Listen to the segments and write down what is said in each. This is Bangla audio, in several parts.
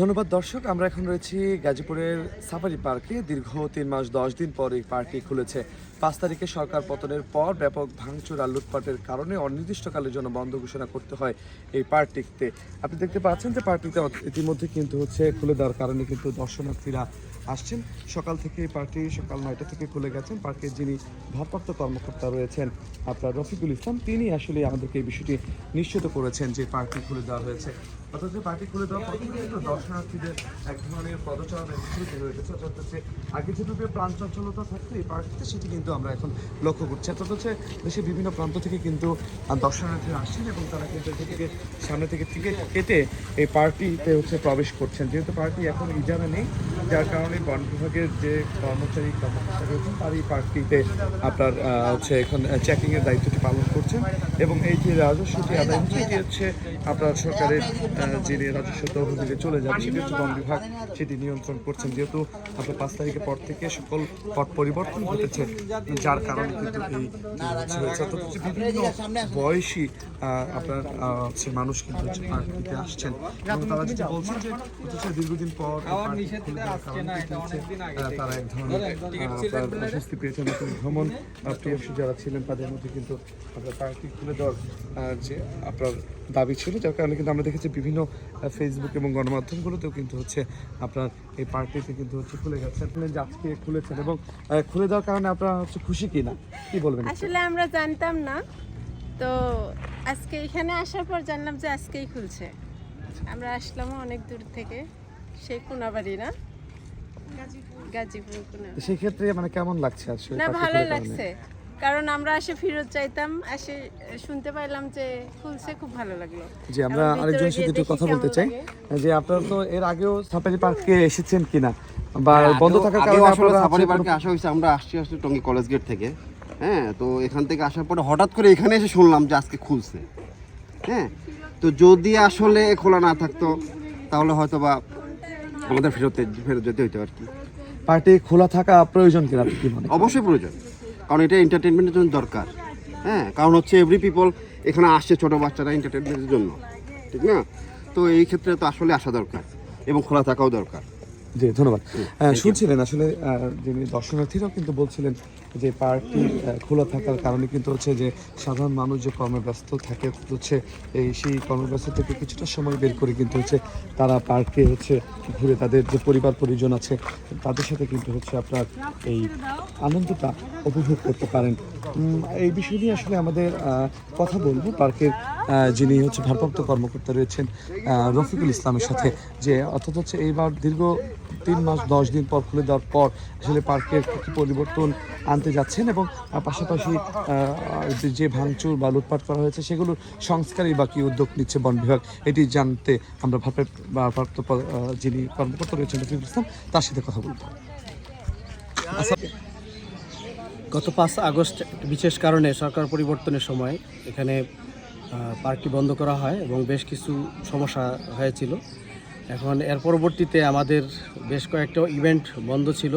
ধন্যবাদ দর্শক। আমরা এখন রয়েছি গাজীপুরের সাফারি পার্কে। দীর্ঘ 3 মাস 10 দিন পর এই পার্কটি খুলেছে। 5 তারিখে সরকার পতনের পর ব্যাপক ভাঙচুর আর লুটপাটের কারণে অনির্দিষ্টকালের জন্য বন্ধ ঘোষণা করতে হয় এই পার্কটিতে। আপনি দেখতে পাচ্ছেন যে পার্কটিতে ইতিমধ্যে কিন্তু খুলে দেওয়ার কারণে কিন্তু দর্শনার্থীরা আসছেন। সকাল থেকে এই পার্কটি সকাল 9টা থেকে খুলে গেছেন। পার্কের যিনি ভারপ্রাপ্ত কর্মকর্তা রয়েছেন আপনার রফিকুল ইসলাম, তিনি আসলে আমাদেরকে এই বিষয়টি নিশ্চিত করেছেন যে পার্কটি খুলে দেওয়া হয়েছে। অর্থাৎ পার্টি খুলে দেওয়ার পর কিন্তু দর্শনার্থীদের এক ধরনের পদচারণা শুরু হয়ে গেছে। অর্থাৎ আগে যেভাবে প্রাণ চঞ্চলতা থাকতো এই পার্কটিতে, সেটি কিন্তু আমরা এখন লক্ষ্য করছি। অর্থাৎ দেশের বিভিন্ন প্রান্ত থেকে কিন্তু দর্শনার্থীরা আসছেন এবং তারা কিন্তু এখান থেকে সামনে থেকে টিকিট কেটে এই পার্কটিতে প্রবেশ করছেন। যেহেতু পার্কটি এখন ইজারা নেই, যার কারণে বন বিভাগের যে কর্মকর্তা রয়েছেন তার এই পার্কটিতে আপনার এখন চেকিংয়ের দায়িত্বটি পালন করছেন এবং এই যে রাজস্বটি আদায় হচ্ছে এটি আপনার সরকারের যিনি রাজস্ব তহবিলে চলে যাবে সেটি বন বিভাগ সেটি নিয়ন্ত্রণ করছেন। যেহেতু আপনার 5 তারিখের পর থেকে সকল পট পরিবর্তন ঘটেছে, যার কারণে কিন্তু এই বিভিন্ন বয়সী আপনার মানুষ কিন্তু পার্কটিতে আসছেন এবং তারা যেটা বলছেন যে দীর্ঘদিন পর তারা এক ধরনের স্বস্তি পেয়েছেন। নতুন ভ্রমণ প্রিয়সী যারা ছিলেন তাদের মধ্যে কিন্তু আপনার পার্কটি খুলে দেওয়ার যে আপনার দাবি ছিল, যার কারণে কিন্তু আমরা দেখেছি বিভিন্ন ফেসবুক এবং গণমাধ্যমগুলোতেও কিন্তু আপনার এই পার্কটিতে কিন্তু খুলে গেছেন যে আজকে খুলেছেন এবং খুলে দেওয়ার কারণে আপনারা খুশি কিনা কি বলবেন? আসলে আমরা জানতাম না, তো আজকে এখানে আসার পর জানলাম যে আজকেই খুলছে। আমরা আসলাম অনেক দূর থেকে, সেই কোনাবাড়ি না গাজীপুর কোনা। সেই ক্ষেত্রে কেমন লাগছে আসলে? না, ভালো লাগছে, কারণ আমরা এসে ফেরত চাইতাম, এসে শুনতে পাইলাম যে খুলছে, খুব ভালো লাগলো। যে আমরা আরেকজনের সাথে একটু কথা বলতে চাই যে আপনারা তো এর আগেও সাফারি পার্কে এসেছেন কিনা বা বন্ধ থাকার কারণে আসলে সাফারি পার্কে আসা হয়েছে। আমরা আসছি টঙ্গী কলেজ গেট থেকে, হ্যাঁ, তো এখান থেকে আসার পরে হঠাৎ করে এখানে এসে শুনলাম যে আজকে খুলছে। হ্যাঁ, তো যদি আসলে খোলা না থাকতো তাহলে হয়তো বা আমাদের ফেরত যেতে হইতো আর কি। পার্টি খোলা থাকা প্রয়োজন কিনা কি মনে? অবশ্যই প্রয়োজন, কারণ এটা এন্টারটেনমেন্টের জন্য দরকার। হ্যাঁ, কারণ এভরি পিপল এখানে আসছে, ছোটো বাচ্চারা এন্টারটেনমেন্টের জন্য, ঠিক না? তো এই ক্ষেত্রে তো আসলে আসা দরকার এবং খোলা থাকাও দরকার। জি, ধন্যবাদ। শুনছিলেন আসলে যিনি দর্শনার্থীরাও কিন্তু বলছিলেন যে পার্কটি খোলা থাকার কারণে কিন্তু যে সাধারণ মানুষ যে কর্মব্যস্ত থাকে সেই কর্মব্যস্ত থেকে কিছুটা সময় বের করে কিন্তু তারা পার্কে ঘুরে তাদের যে পরিবার পরিজন আছে তাদের সাথে কিন্তু আপনার এই আনন্দটা উপভোগ করতে পারেন। এই বিষয় নিয়ে আসলে আমাদের কথা বলবো পার্কের যিনি ভারপ্রাপ্ত কর্মকর্তা রয়েছেন রফিকুল ইসলামের সাথে, যে অর্থাৎ এইবার দীর্ঘ 3 মাস 10 দিন পর খুলে দেওয়ার পর আসলে পার্কের কী পরিবর্তন আনতে যাচ্ছেন এবং পাশাপাশি যে ভাঙচুর বা লুটপাট করা হয়েছে সেগুলোর সংস্কারই বা কী উদ্যোগ নিচ্ছে বন বিভাগ, এটি জানতে আমরা ভারপ্রাপ্ত যিনি কর্মকর্তা রয়েছেন রফিকুল ইসলাম তার সাথে কথা বলব। গত 5 আগস্ট বিশেষ কারণে সরকার পরিবর্তনের সময় এখানে পার্কটি বন্ধ করা হয় এবং বেশ কিছু সমস্যা হয়েছিল। এখন এর পরবর্তীতে আমাদের বেশ কয়েকটা ইভেন্ট বন্ধ ছিল।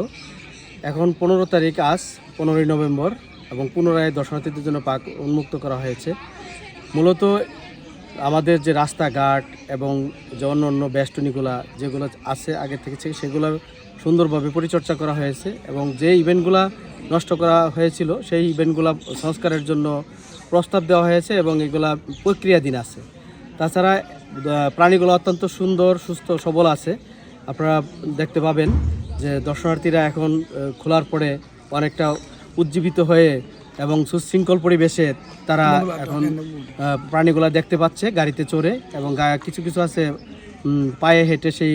এখন 15 তারিখ, আজ 15ই নভেম্বর, এবং পুনরায় দর্শনার্থীদের জন্য পার্ক উন্মুক্ত করা হয়েছে। মূলত আমাদের যে রাস্তাঘাট এবং যে অন্য বেষ্টনীগুলো যেগুলো আছে আগে থেকে সেগুলো সুন্দরভাবে পরিচর্যা করা হয়েছে এবং যে ইভেন্টগুলো নষ্ট করা হয়েছিল সেই ইভেন্টগুলো সংস্কারের জন্য প্রস্তাব দেওয়া হয়েছে এবং এগুলা প্রক্রিয়াধীন আছে। তাছাড়া প্রাণীগুলো অত্যন্ত সুন্দর, সুস্থ, সবল আছে। আপনারা দেখতে পাবেন যে দর্শনার্থীরা এখন খোলার পরে অনেকটা উজ্জীবিত হয়ে এবং সুশৃঙ্খল পরিবেশে তারা এখন প্রাণীগুলো দেখতে পাচ্ছে গাড়িতে চড়ে, এবং কিছু কিছু আছে পায়ে হেঁটে সেই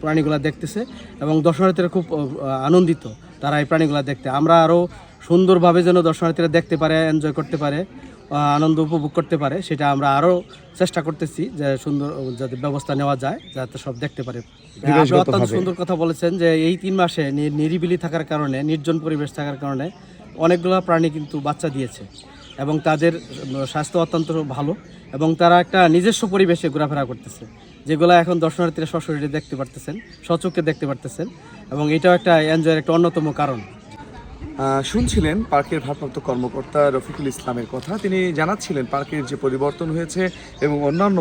প্রাণীগুলো দেখতেছে এবং দর্শনার্থীরা খুব আনন্দিত তারা এই প্রাণীগুলো দেখতে। আমরা আরও সুন্দরভাবে যেন দর্শনার্থীরা দেখতে পারে, এনজয় করতে পারে, আনন্দ উপভোগ করতে পারে, সেটা আমরা আরও চেষ্টা করতেছি যে সুন্দর যাতে ব্যবস্থা নেওয়া যায় যাতে সব দেখতে পারে। আপনি অত্যন্ত সুন্দর কথা বলেছেন যে এই 3 মাসে নিরিবিলি থাকার কারণে, নির্জন পরিবেশ থাকার কারণে অনেকগুলো প্রাণী কিন্তু বাচ্চা দিয়েছে এবং তাদের স্বাস্থ্য অত্যন্ত ভালো এবং তারা একটা নিজস্ব পরিবেশে ঘোরাফেরা করতেছে, যেগুলো এখন দর্শনার্থীরা সশরীরে দেখতে পারতেছেন, স্বচক্ষে দেখতে পারতেছেন, এবং এটাও একটা এনজয়ের একটা অন্যতম কারণ। শুনছিলেন পার্কের ভারপ্রাপ্ত কর্মকর্তা রফিকুল ইসলামের কথা। তিনি জানাচ্ছিলেন পার্কের যে পরিবর্তন হয়েছে এবং অন্যান্য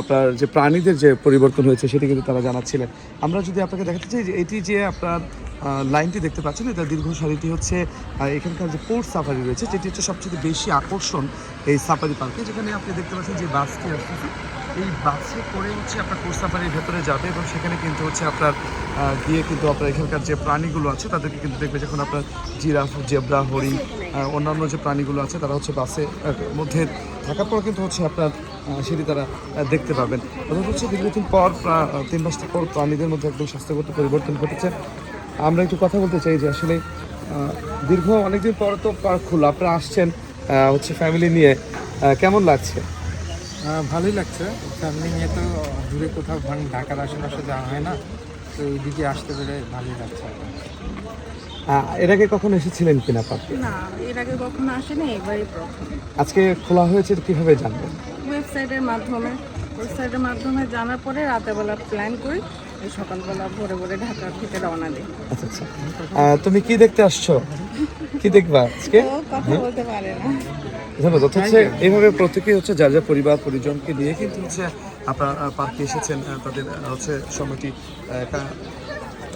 আপনার যে প্রাণীদের যে পরিবর্তন হয়েছে সেটি কিন্তু তারা জানাচ্ছিলেন। আমরা যদি আপনাকে দেখাতে চাই যে এটি যে আপনার লাইনটি দেখতে পাচ্ছেন, এটা দীর্ঘ সারিটি হচ্ছে এখানকার যে পোর্ট সাফারি রয়েছে, যেটি হচ্ছে সবচেয়ে বেশি আকর্ষণ এই সাফারি পার্কে, যেখানে আপনি দেখতে পাচ্ছেন যে বাসটি আসতেছে। এই বাসে করে হচ্ছে আপনার পোর্ট সাফারির ভেতরে যাবে এবং সেখানে কিন্তু হচ্ছে আপনার গিয়ে কিন্তু আপনার এখানকার যে প্রাণীগুলো আছে তাদেরকে কিন্তু দেখবে, যখন আপনার জিরাফ, জেব্রা, হরিণ, অন্যান্য যে প্রাণীগুলো আছে তারা হচ্ছে বাসে মধ্যে থাকার পর কিন্তু হচ্ছে আপনার সেটি তারা দেখতে পাবেন। অর্থাৎ হচ্ছে দীর্ঘদিন পর 3 মাস পর প্রাণীদের মধ্যে একদম স্বাস্থ্যগত পরিবর্তন ঘটেছে। আমরা একটু কথা বলতে চাই যে আসলে দীর্ঘ অনেকদিন পর তো পার্ক খোলা, আপনারা আসছেন হচ্ছে ফ্যামিলি নিয়ে, কেমন লাগছে? ভালোই লাগছে। ফ্যামিলি নিয়ে তো দূরে কোথাও ঢাকার আশেপাশে যাওয়া হয় না, তো এইদিকে আসতে পেরে ভালোই লাগছে। এর আগে কখনো এসেছিলেন কিনা পার্কে? না, এর আগে কখনো আসেনি, এবারই প্রথম। আজকে খোলা হয়েছে কিভাবে জানবেন? ওয়েবসাইটের মাধ্যমে জানার পরে রাতেবেলা প্ল্যান করি, এই সকালবেলা ভোরে ভোরে ঢাকার থেকে রওনা দিই। আচ্ছা আচ্ছা। তুমি কি দেখতে আসছো? কি দেখবা আজকে? ও কথা বলতে পারে না। ধন্যবাদ। হচ্ছে এইভাবে প্রত্যেকেই হচ্ছে যার যার পরিবার পরিজনকে নিয়ে কিন্তু হচ্ছে আপনার পার্কে এসেছেন তাদের হচ্ছে সময়টি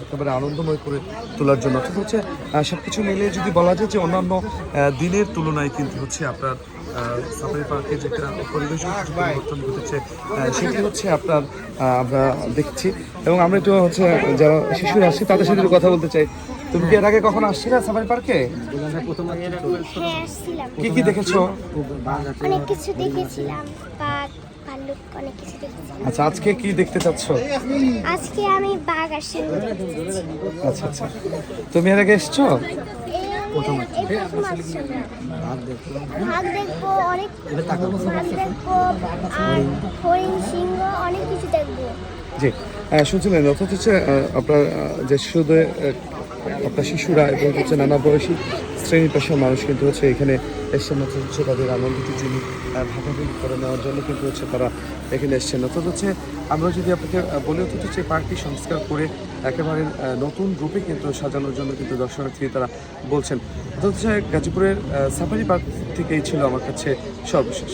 একেবারে আনন্দময় করে তোলার জন্য। অর্থাৎ হচ্ছে সব কিছু মিলিয়ে যদি বলা যায় যে অন্যান্য দিনের তুলনায় কিন্তু হচ্ছে আপনার সাফারি পার্কে যে পরিবেশগত যে পরিবর্তন ঘটেছে সেটি হচ্ছে আপনার আমরা দেখছি। এবং আমরা একটু হচ্ছে যারা শিশুরা আসছে তাদের সাথে একটু কথা বলতে চাই। তুমি কি এর আগে কখনো আসছিলে সাফারি পার্কে? হ্যাঁ, আসছিলাম। কি কি দেখেছো? অনেক কিছু দেখেছিলাম, বাঘ, ভাল্লুক, অনেক কিছু দেখেছিলাম। আচ্ছা, আজকে কি দেখতে চাচ্ছ? আজকে আমি বাঘ আর সিংহ দেখতে চাচ্ছি। আচ্ছা আচ্ছা। তুমি এর আগে এসছো? এই প্রথম আসছি আমরা। বাঘ দেখবো, অনেক বাঘ দেখবো, আর হরিণ, সিংহ, অনেক কিছু দেখবো। জি, শুনছিলেন। অর্থাৎ হচ্ছে আপনার যে শিশুদের আপনার শিশুরা এবং হচ্ছে নানা বয়সী শ্রেণী পেশার মানুষ কিন্তু হচ্ছে এখানে এসছেন, অর্থাৎ হচ্ছে তাদের আনন্দটি যিনি ভাগাভাগি করে নেওয়ার জন্য কিন্তু হচ্ছে তারা এখানে এসছেন। অর্থাৎ হচ্ছে আমরা যদি আপনাকে বলি, অর্থাৎ হচ্ছে পার্কটি সংস্কার করে একেবারে নতুন রূপে কিন্তু সাজানোর জন্য কিন্তু দর্শনার্থী তারা বলছেন। অর্থাৎ হচ্ছে গাজীপুরের সাফারি পার্ক থেকেই ছিল আমার কাছে সর্বশেষ।